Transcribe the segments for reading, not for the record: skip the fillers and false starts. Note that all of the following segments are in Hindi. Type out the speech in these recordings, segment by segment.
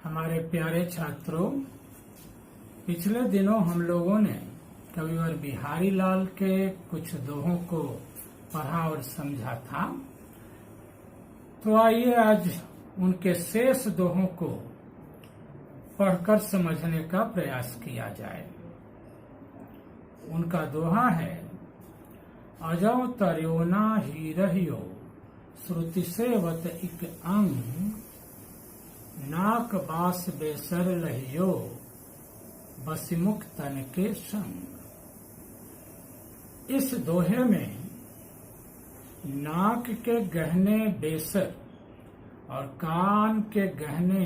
हमारे प्यारे छात्रों, पिछले दिनों हम लोगों ने कविवर बिहारी लाल के कुछ दोहों को पढ़ा और समझा था। तो आइए आज उनके शेष दोहों को पढ़कर समझने का प्रयास किया जाए। उनका दोहा है, अजौ तर्योना ही रहियो श्रुति सेवत इक अंग, नाक बास बेसर लहियो बसिमुख तन के संग। इस दोहे में नाक के गहने बेसर और कान के गहने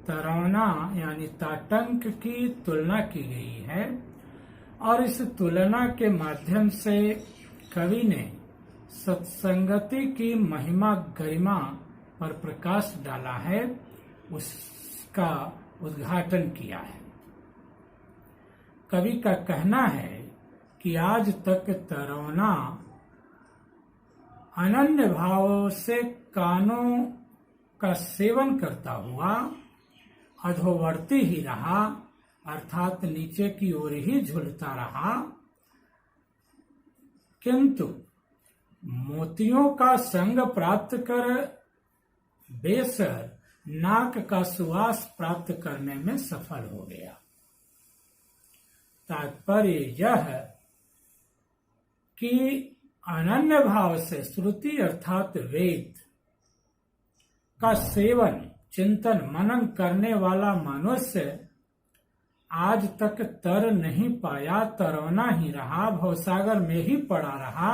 तरौना यानी ताटंक की तुलना की गई है और इस तुलना के माध्यम से कवि ने सत्संगति की महिमा गरिमा पर प्रकाश डाला है, उसका उद्घाटन किया है। कवि का कहना है कि आज तक तरौना अनन्य भाव से कानों का सेवन करता हुआ अधोवर्ती ही रहा, अर्थात नीचे की ओर ही झूलता रहा, किंतु मोतियों का संग प्राप्त कर बेसर नाक का सुवास प्राप्त करने में सफल हो गया। तात्पर्य यह कि अनन्य भाव से श्रुति अर्थात वेद का सेवन चिंतन मनन करने वाला मनुष्य आज तक तर नहीं पाया, तरौना ही रहा, भवसागर में ही पड़ा रहा,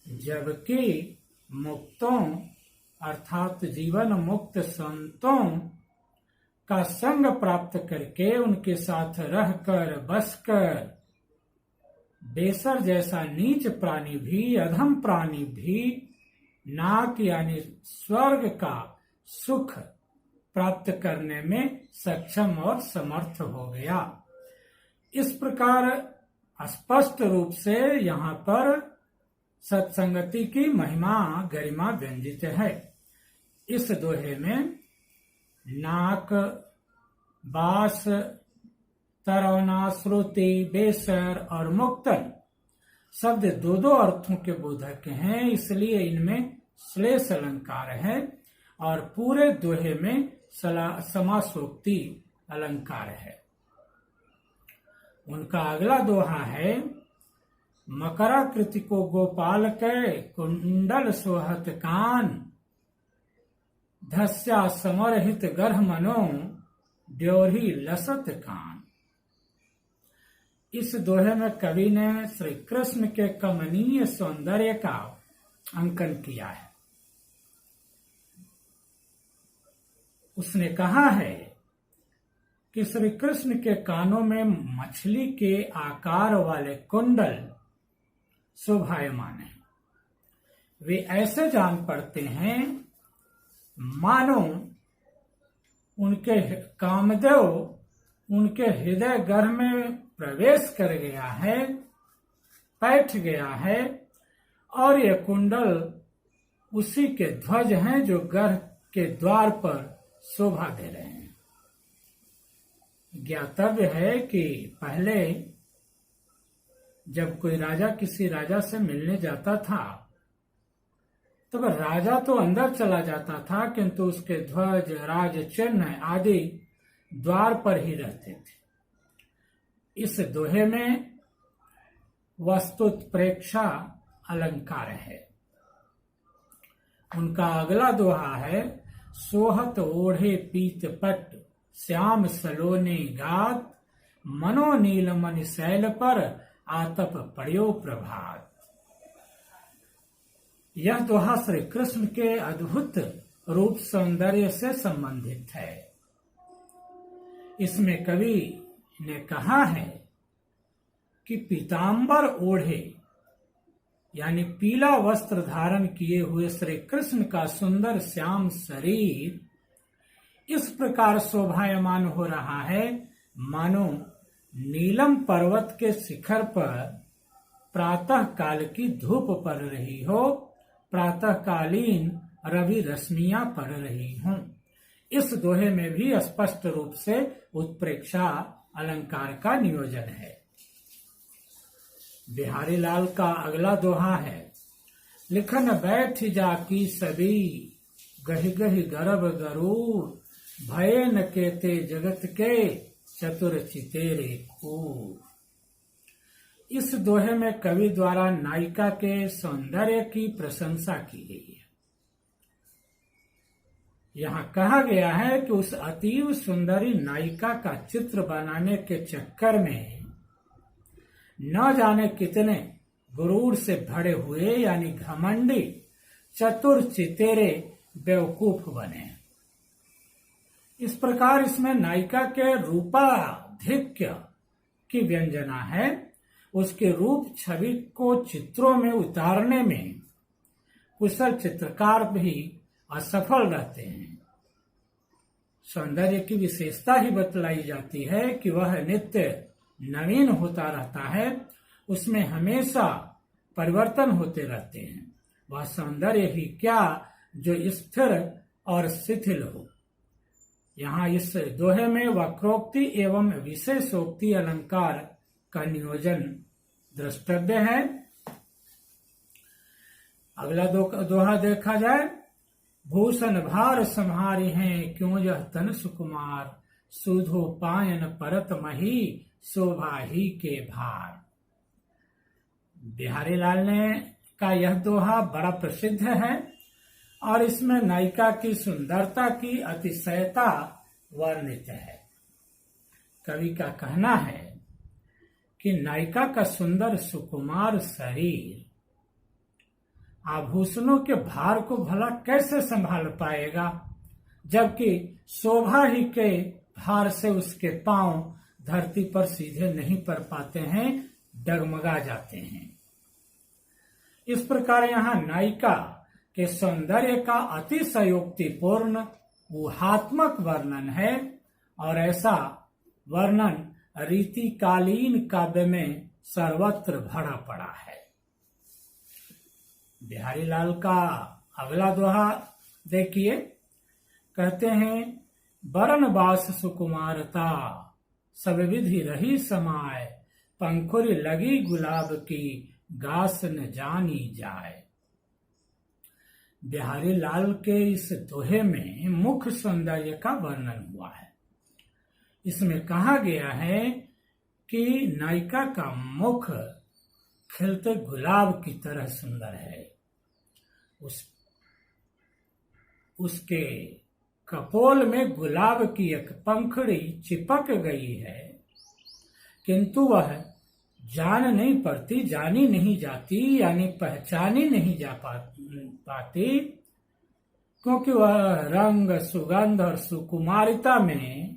जबकि मुक्तों अर्थात जीवन मुक्त संतों का संग प्राप्त करके उनके साथ रहकर बसकर बेसर जैसा नीच प्राणी भी, अधम प्राणी भी नाक यानी स्वर्ग का सुख प्राप्त करने में सक्षम और समर्थ हो गया। इस प्रकार स्पष्ट रूप से यहाँ पर सत्संगति की महिमा गरिमा व्यंजित है। इस दोहे में नाक, बास, तरौना, श्रुति, बेसर और मुक्तन शब्द दो दो अर्थों के बोधक हैं, इसलिए इनमें श्लेष अलंकार है और पूरे दोहे में समासोक्ति अलंकार है। उनका अगला दोहा है, मकराकृति को गोपाल के कुंडल सोहत कान, धस्या समरहित गर्भ मनो ड्योरी लसत कान। इस दोहे में कवि ने श्री कृष्ण के कमनीय सौंदर्य का अंकन किया है। उसने कहा है कि श्री कृष्ण के कानों में मछली के आकार वाले कुंडल शोभायमान है। वे ऐसे जान पड़ते हैं मानो उनके कामदेव उनके हृदय गर्भ में प्रवेश कर गया है, बैठ गया है और ये कुंडल उसी के ध्वज हैं जो गर्भ के द्वार पर शोभा दे रहे हैं। ज्ञातव्य है कि पहले जब कोई राजा किसी राजा से मिलने जाता था तब राजा तो अंदर चला जाता था, किंतु उसके ध्वज, राज चिन्ह आदि द्वार पर ही रहते थे। इस दोहे में वस्तुत्प्रेक्षा अलंकार है। उनका अगला दोहा है, सोहत ओढ़े पीत पट श्याम सलोने गात, मनो नील मन शैल पर आतप पड़ियो प्रभात। यह दोहा श्री कृष्ण के अद्भुत रूप सौंदर्य से संबंधित है। इसमें कवि ने कहा है कि पीतांबर ओढ़े यानी पीला वस्त्र धारण किए हुए श्री कृष्ण का सुंदर श्याम शरीर इस प्रकार शोभायमान हो रहा है मानो नीलम पर्वत के शिखर पर प्रातः काल की धूप पड़ रही हो, प्रातःकालीन रवि रश्मियां पड़ रही हों। इस दोहे में भी स्पष्ट रूप से उत्प्रेक्षा अलंकार का नियोजन है। बिहारी लाल का अगला दोहा है, लिखन बैठ जा की सभी, गहि गहि गर्भ गरूर, भये न केते जगत के, चतुर चितेरे खूर। इस दोहे में कवि द्वारा नायिका के सौंदर्य की प्रशंसा की गई है। यहाँ कहा गया है कि उस अतीव सुंदरी नायिका का चित्र बनाने के चक्कर में न जाने कितने गुरूर से भरे हुए यानी घमंडी चतुर चितेरे बेवकूफ बने। इस प्रकार इसमें नायिका के रूपाधिक्य की व्यंजना है। उसके रूप छवि को चित्रों में उतारने में कुशल चित्रकार भी असफल रहते हैं। सौंदर्य की विशेषता ही बतलाई जाती है कि वह नित्य नवीन होता रहता है, उसमें हमेशा परिवर्तन होते रहते हैं। वह सौंदर्य ही क्या जो स्थिर और शिथिल हो। यहाँ इस दोहे में वक्रोक्ति एवं विशेषोक्ति अलंकार का नियोजन द्रष्टव्य है। अगला दोहा देखा जाए, भूषण भार संहारी हैं क्यों यह तन सुकुमार, सुधो पायन परत मही शोभा ही के भार। बिहारी लाल ने का यह दोहा बड़ा प्रसिद्ध है और इसमें नायिका की सुंदरता की अतिशयता वर्णित है। कवि का कहना है कि नायिका का सुंदर सुकुमार शरीर आभूषणों के भार को भला कैसे संभाल पाएगा, जबकि शोभा ही के भार से उसके पांव धरती पर सीधे नहीं पड़ पाते हैं, डगमगा जाते हैं। इस प्रकार यहाँ नायिका के सौंदर्य का अतिशयोक्तिपूर्ण ऊहात्मक वर्णन है और ऐसा वर्णन रीतिकालीन काव्य में सर्वत्र भरा पड़ा है। बिहारी लाल का अगला दोहा देखिए, कहते हैं, बरन बास सुकुमारता सब विधि रही समाय, पंखुरी लगी गुलाब की गास न जानी जाए। बिहारी लाल के इस दोहे में मुख सौंदर्य का वर्णन हुआ है। इसमें कहा गया है कि नायिका का मुख खिलते गुलाब की तरह सुंदर है। उसके कपोल में गुलाब की एक पंखुड़ी चिपक गई है, किंतु वह जान नहीं पड़ती, जानी नहीं जाती, यानी पहचानी नहीं जा पाती, क्योंकि वह रंग, सुगंध और सुकुमारिता में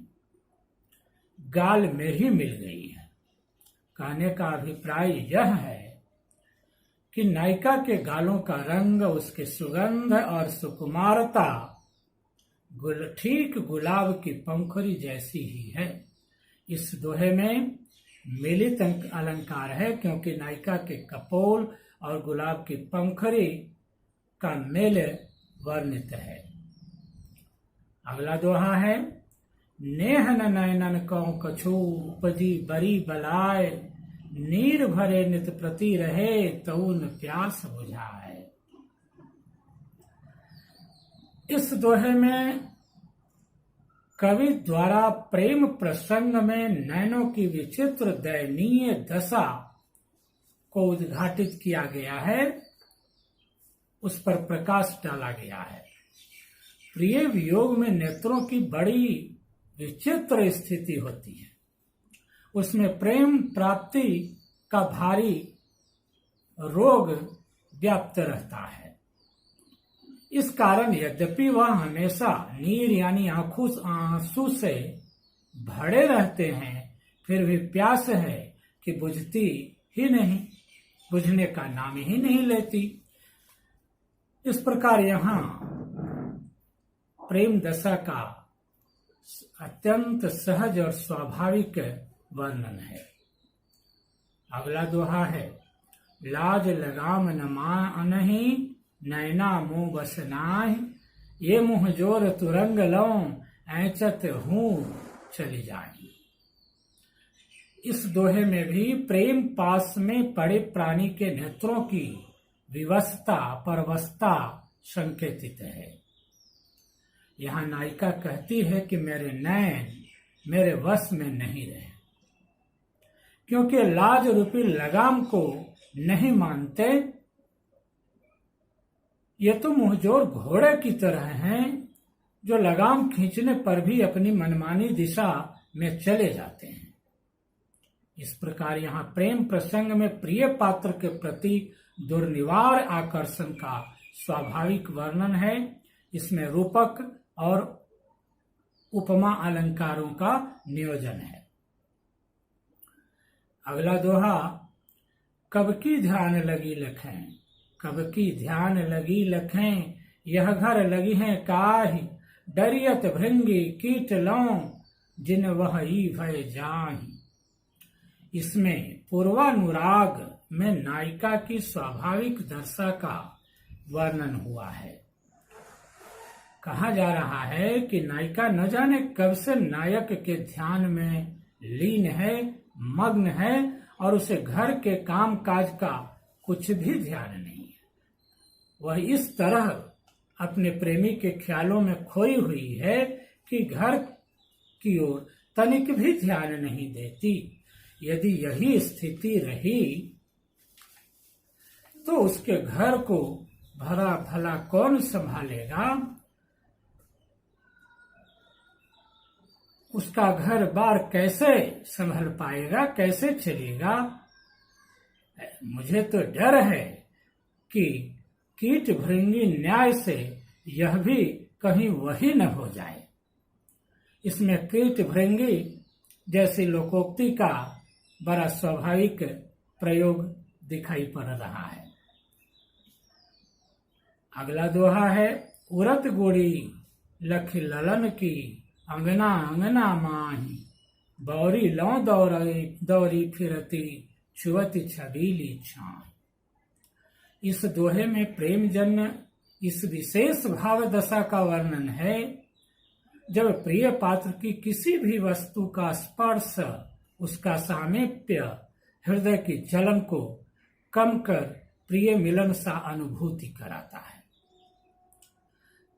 गाल में ही मिल गई है। कहने का अभिप्राय यह है कि नायिका के गालों का रंग, उसके सुगंध और सुकुमारता ठीक गुलाब की पंखुड़ी जैसी ही है। इस दोहे में मिलित अलंकार है, क्योंकि नायिका के कपोल और गुलाब की पंखुड़ी का मेल वर्णित है। अगला दोहा है, नेहन नयनन कौ कछु उपजी बरी बलाय, नीर भरे नित प्रति रहे तउन प्यास बुझाए। इस दोहे में कवि द्वारा प्रेम प्रसंग में नैनों की विचित्र दयनीय दशा को उद्घाटित किया गया है, उस पर प्रकाश डाला गया है। प्रिय वियोग में नेत्रों की बड़ी विचित्र स्थिति होती है। उसमें प्रेम प्राप्ति का भारी रोग व्याप्त रहता है। इस कारण यद्यपि वह हमेशा नीर यानी आंसू से भरे रहते हैं, फिर भी प्यास है कि बुझती ही नहीं, बुझने का नाम ही नहीं लेती। इस प्रकार यहाँ प्रेम दशा का अत्यंत सहज और स्वाभाविक वर्णन है। अगला दोहा है, लाज लगाम न मानहि, नैना मुँह बस नाहि, ये मुँह जोर तुरंग लौं ऐचत हूँ चली जाए। इस दोहे में भी प्रेम पास में पड़े प्राणी के नेत्रों की विवशता परवशता संकेतित है। यहाँ नायिका कहती है कि मेरे नैन मेरे वश में नहीं रहे, क्योंकि लाज रूपी लगाम को नहीं मानते। ये तो मुंहजोर घोड़े की तरह हैं जो लगाम खींचने पर भी अपनी मनमानी दिशा में चले जाते हैं। इस प्रकार यहाँ प्रेम प्रसंग में प्रिय पात्र के प्रति दुर्निवार आकर्षण का स्वाभाविक वर्णन है। इसमें रूपक और उपमा अलंकारों का नियोजन है। अगला दोहा, कब की ध्यान लगी लखें, कब की ध्यान लगी लखें, यह घर लगी हैं काहि, डरियत भृंगी कीट लौं, जिन वह ई भय जाहि। इसमें पूर्वानुराग में नायिका की स्वाभाविक दशा का वर्णन हुआ है। कहा जा रहा है कि नायिका न जाने कब से नायक के ध्यान में लीन है, मग्न है, और उसे घर के काम काज का कुछ भी ध्यान नहीं है। वह इस तरह अपने प्रेमी के ख्यालों में खोई हुई है कि घर की ओर तनिक भी ध्यान नहीं देती। यदि यही स्थिति रही तो उसके घर को भला भला कौन संभालेगा? उसका घर बार कैसे संभल पाएगा, कैसे चलेगा? मुझे तो डर है कि कीट भृंगी न्याय से यह भी कहीं वही न हो जाए। इसमें कीट भृंगी जैसी लोकोक्ति का बड़ा स्वाभाविक प्रयोग दिखाई पड़ रहा है। अगला दोहा है, उरत गोड़ी लख ललन की, अंगना अंगना माही, बौरी लौ दौरी फिरती, छुअति छबीली छाई। इस दोहे में प्रेम जन्य इस विशेष भाव दशा का वर्णन है जब प्रिय पात्र की किसी भी वस्तु का स्पर्श, उसका सामीप्य हृदय की जलन को कम कर प्रिय मिलन सा अनुभूति कराता है।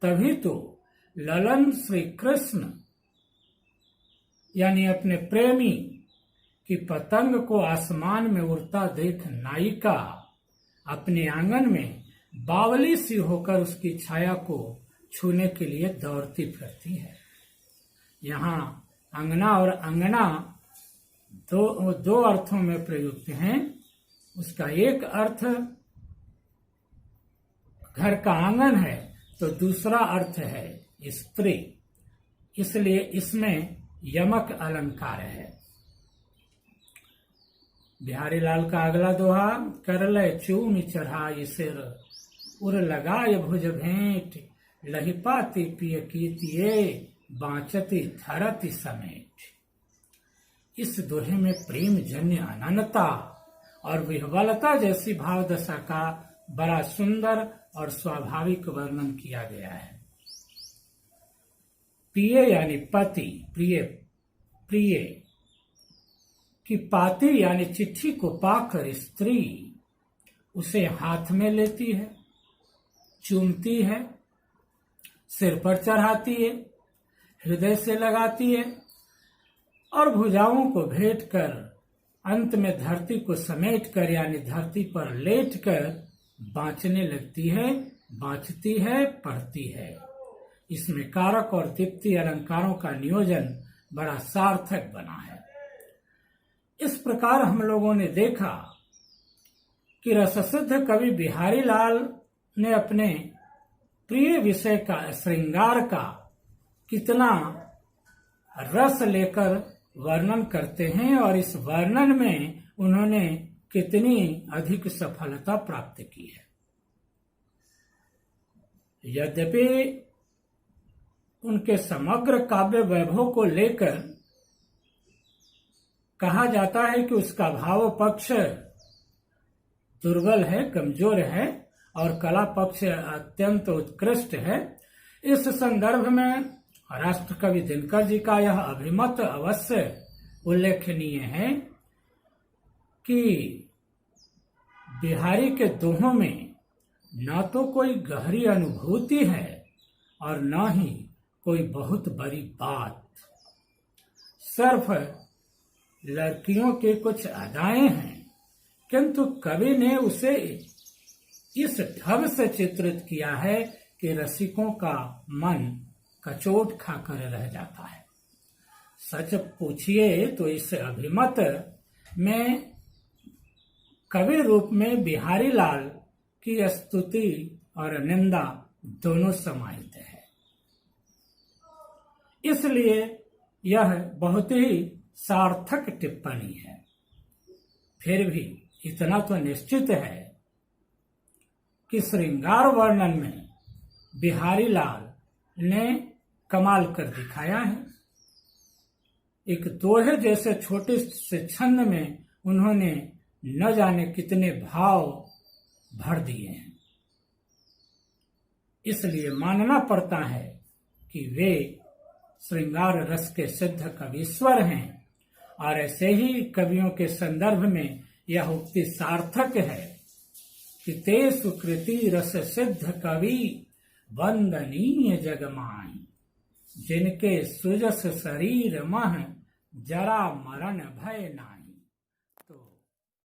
तभी तो ललन श्री कृष्ण यानी अपने प्रेमी की पतंग को आसमान में उड़ता देख नायिका अपने आंगन में बावली सी होकर उसकी छाया को छूने के लिए दौड़ती फिरती है। यहाँ अंगना और अंगना दो अर्थों में प्रयुक्त हैं। उसका एक अर्थ घर का आंगन है तो दूसरा अर्थ है स्त्री, इसलिए इसमें यमक अलंकार है। बिहारी लाल का अगला दोहा, करले चूम चढ़ाई सिर, उर लगाय भुज भेंट, लहिपाती पिय कीतिये, बांचती धरती समेट। इस दोहे में प्रेम जन्य अनन्यता और विह्वलता जैसी भाव दशा का बड़ा सुंदर और स्वाभाविक वर्णन किया गया है। प्रिय यानी पति, प्रिय प्रिय की पाती यानी चिट्ठी को पाकर स्त्री उसे हाथ में लेती है, चूमती है, सिर पर चढ़ाती है, हृदय से लगाती है और भुजाओं को भेंट कर अंत में धरती को समेट कर यानी धरती पर लेट कर बाँचने लगती है, बाँचती है, पढ़ती है। इसमें कारक और दीप्ति अलंकारों का नियोजन बड़ा सार्थक बना है। इस प्रकार हम लोगों ने देखा कि रससिद्ध कवि बिहारी लाल ने अपने प्रिय विषय का श्रृंगार का कितना रस लेकर वर्णन करते हैं और इस वर्णन में उन्होंने कितनी अधिक सफलता प्राप्त की है। यद्यपि उनके समग्र काव्य वैभव को लेकर कहा जाता है कि उसका भाव पक्ष दुर्बल है, कमजोर है और कला पक्ष अत्यंत उत्कृष्ट है, इस संदर्भ में राष्ट्र कवि दिनकर जी का यह अभिमत अवश्य उल्लेखनीय है कि बिहारी के दोहों में न तो कोई गहरी अनुभूति है और न ही कोई बहुत बड़ी बात, सिर्फ लड़कियों के कुछ अदाएं हैं, किंतु कवि ने उसे इस ढंग से चित्रित किया है कि रसिकों का मन कचोट खाकर रह जाता है। सच पूछिए तो इस अभिमत में कवि रूप में बिहारी लाल की स्तुति और निंदा दोनों समाहित है। इसलिए यह बहुत ही सार्थक टिप्पणी है। फिर भी इतना तो निश्चित है कि श्रृंगार वर्णन में बिहारी लाल ने कमाल कर दिखाया है। एक दोहे जैसे छोटे से छंद में उन्होंने न जाने कितने भाव भर दिए हैं। इसलिए मानना पड़ता है कि वे श्रृंगार रस के सिद्ध कवीश्वर हैं और ऐसे ही कवियों के संदर्भ में यह उक्ति सार्थक है कि ते सुकृति रस सिद्ध कवि वंदनीय जगमाई, जिनके सुजस शरीर मह जरा मरण भय नाई।